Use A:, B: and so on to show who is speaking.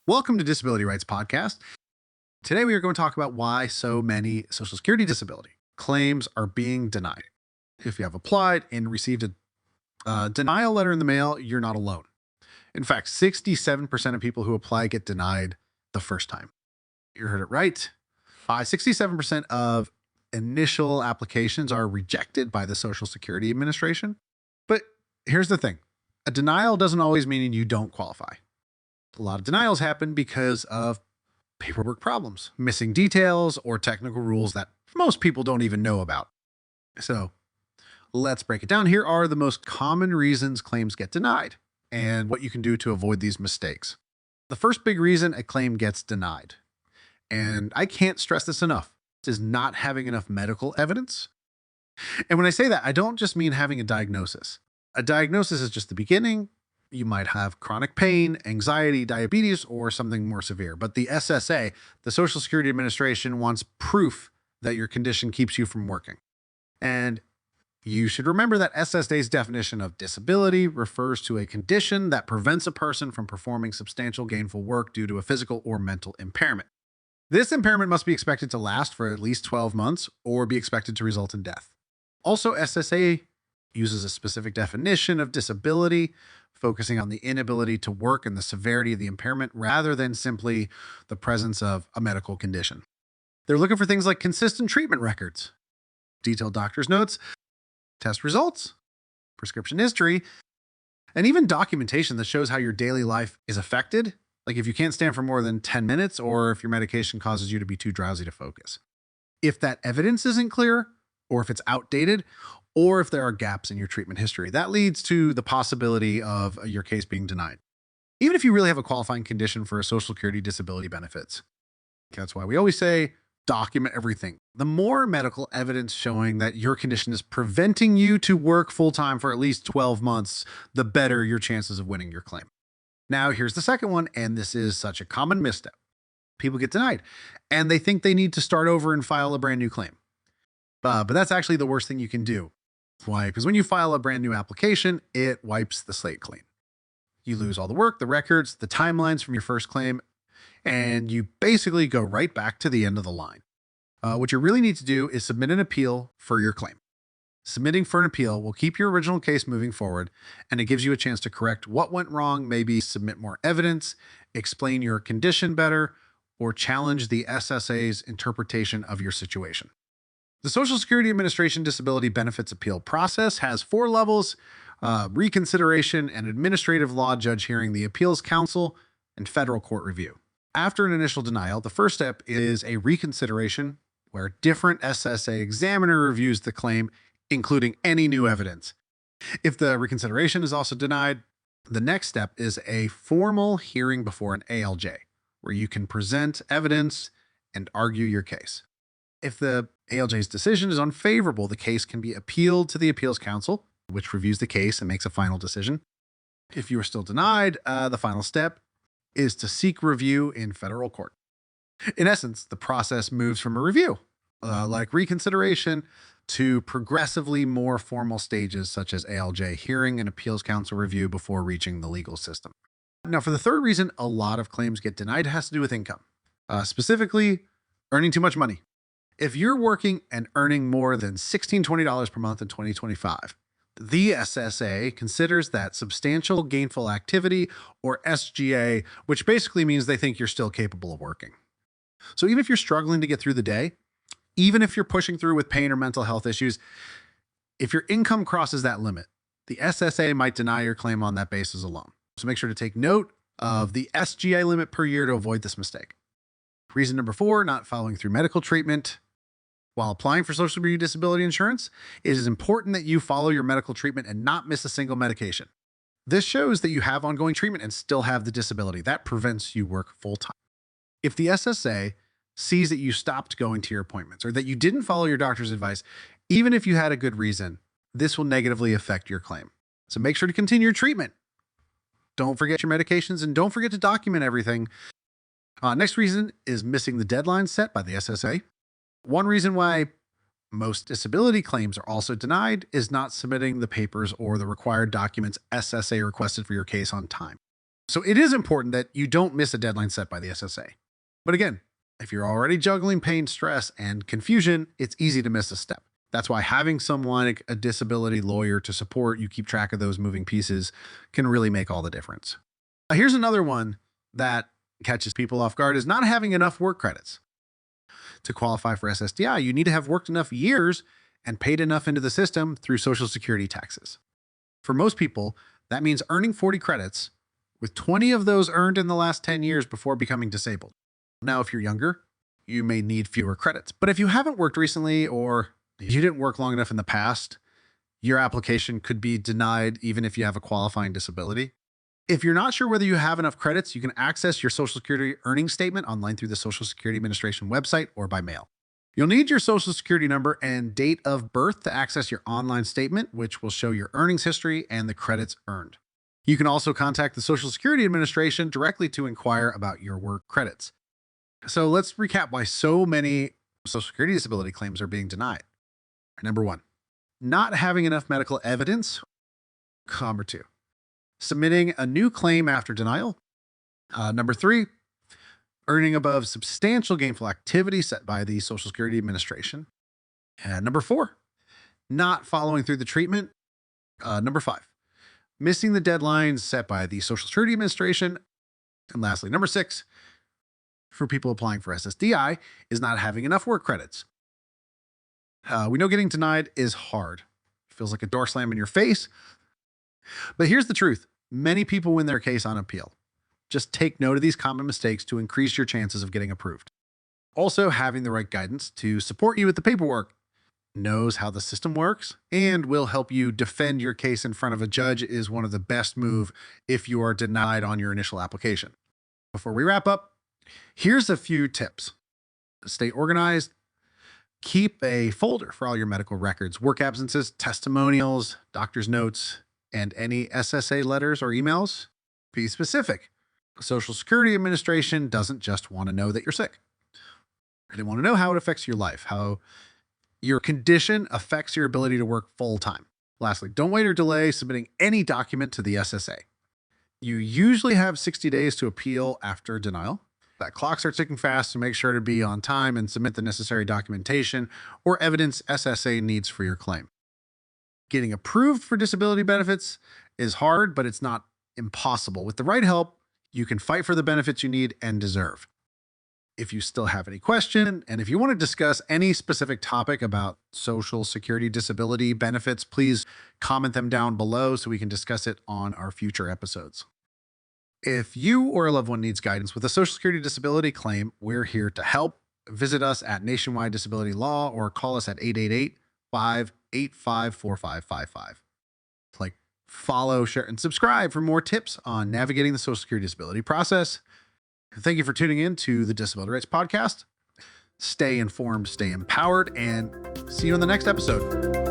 A: Welcome to Disability Rights Podcast. Today we are going to talk about why so many Social Security disability claims are being denied. If you have applied and received a denial letter in the mail, you're not alone. In fact, 67% of people who apply get denied the first time. You heard it right. 67% of initial applications are rejected by the Social Security Administration. But here's the thing. A denial doesn't always mean you don't qualify. A lot of denials happen because of paperwork problems, missing details, or technical rules that most people don't even know about. So let's break it down. Here are the most common reasons claims get denied and what you can do to avoid these mistakes. The first big reason a claim gets denied, and I can't stress this enough, is not having enough medical evidence. And when I say that, I don't just mean having a diagnosis. A diagnosis is just the beginning. You might have chronic pain, anxiety, diabetes, or something more severe. But the SSA, the Social Security Administration, wants proof that your condition keeps you from working. And you should remember that SSA's definition of disability refers to a condition that prevents a person from performing substantial gainful work due to a physical or mental impairment. This impairment must be expected to last for at least 12 months or be expected to result in death. Also, SSA uses a specific definition of disability, focusing on the inability to work and the severity of the impairment rather than simply the presence of a medical condition. They're looking for things like consistent treatment records, detailed doctor's notes, test results, prescription history, and even documentation that shows how your daily life is affected, like if you can't stand for more than 10 minutes or if your medication causes you to be too drowsy to focus. If that evidence isn't clear, or if it's outdated, or if there are gaps in your treatment history, that leads to the possibility of your case being denied, even if you really have a qualifying condition for a Social Security disability benefits. That's why we always say document everything. The more medical evidence showing that your condition is preventing you to work full-time for at least 12 months, the better your chances of winning your claim. Now, here's the second one, and this is such a common misstep. People get denied, and they think they need to start over and file a brand new claim. But that's actually the worst thing you can do. Why? Because when you file a brand new application, it wipes the slate clean. You lose all the work, the records, the timelines from your first claim, and you basically go right back to the end of the line. What you really need to do is submit an appeal for your claim. Submitting for an appeal will keep your original case moving forward, and it gives you a chance to correct what went wrong, maybe submit more evidence, explain your condition better, or challenge the SSA's interpretation of your situation. The Social Security Administration Disability Benefits Appeal process has 4 levels: reconsideration, an administrative law judge hearing, the appeals council, and federal court review. After an initial denial, the first step is a reconsideration, where a different SSA examiner reviews the claim, including any new evidence. If the reconsideration is also denied, the next step is a formal hearing before an ALJ, where you can present evidence and argue your case. If the ALJ's decision is unfavorable, the case can be appealed to the appeals council, which reviews the case and makes a final decision. If you are still denied, the final step is to seek review in federal court. In essence, the process moves from a review, like reconsideration, to progressively more formal stages such as ALJ hearing and appeals council review before reaching the legal system. Now, for the third reason a lot of claims get denied, it has to do with income, specifically earning too much money. If you're working and earning more than $16, $20 per month in 2025, the SSA considers that substantial gainful activity, or SGA, which basically means they think you're still capable of working. So even if you're struggling to get through the day, even if you're pushing through with pain or mental health issues, if your income crosses that limit, the SSA might deny your claim on that basis alone. So make sure to take note of the SGA limit per year to avoid this mistake. Reason number 4, not following through medical treatment. While applying for Social Security disability insurance, it is important that you follow your medical treatment and not miss a single medication. This shows that you have ongoing treatment and still have the disability. That prevents you work full-time. If the SSA sees that you stopped going to your appointments or that you didn't follow your doctor's advice, even if you had a good reason, this will negatively affect your claim. So make sure to continue your treatment. Don't forget your medications and don't forget to document everything. Next reason is missing the deadline set by the SSA. One reason why most disability claims are also denied is not submitting the papers or the required documents SSA requested for your case on time. So it is important that you don't miss a deadline set by the SSA. But again, if you're already juggling pain, stress, and confusion, it's easy to miss a step. That's why having someone like a disability lawyer to support you keep track of those moving pieces can really make all the difference. Here's another one that catches people off guard is not having enough work credits. To qualify for SSDI, you need to have worked enough years and paid enough into the system through Social Security taxes. For most people, that means earning 40 credits, with 20 of those earned in the last 10 years before becoming disabled. Now, if you're younger, you may need fewer credits. But if you haven't worked recently or you didn't work long enough in the past, your application could be denied even if you have a qualifying disability. If you're not sure whether you have enough credits, you can access your Social Security earnings statement online through the Social Security Administration website or by mail. You'll need your Social Security number and date of birth to access your online statement, which will show your earnings history and the credits earned. You can also contact the Social Security Administration directly to inquire about your work credits. So let's recap why so many Social Security disability claims are being denied. Number 1, not having enough medical evidence. Number 2, submitting a new claim after denial. Number 3, earning above substantial gainful activity set by the Social Security Administration. And number 4, not following through the treatment. Number 5, missing the deadlines set by the Social Security Administration. And lastly, number 6, for people applying for SSDI, is not having enough work credits. We know getting denied is hard. It feels like a door slam in your face. But here's the truth. Many people win their case on appeal. Just take note of these common mistakes to increase your chances of getting approved. Also, having the right guidance to support you with the paperwork, knows how the system works, and will help you defend your case in front of a judge is one of the best moves if you are denied on your initial application. Before we wrap up, here's a few tips. Stay organized. Keep a folder for all your medical records, work absences, testimonials, doctor's notes, and any SSA letters or emails. Be specific. The Social Security Administration doesn't just want to know that you're sick. They want to know how it affects your life, how your condition affects your ability to work full time. Lastly, don't wait or delay submitting any document to the SSA. You usually have 60 days to appeal after denial. That clock starts ticking fast, so make sure to be on time and submit the necessary documentation or evidence SSA needs for your claim. Getting approved for disability benefits is hard, but it's not impossible. With the right help, you can fight for the benefits you need and deserve. If you still have any question, and if you want to discuss any specific topic about Social Security disability benefits, please comment them down below so we can discuss it on our future episodes. If you or a loved one needs guidance with a Social Security disability claim, we're here to help. Visit us at Nationwide Disability Law or call us at 888-585-4555. Follow, share, and subscribe for more tips on navigating the Social Security disability process. Thank you for tuning in to the Disability Rights Podcast. Stay informed, stay empowered, and see you in the next episode.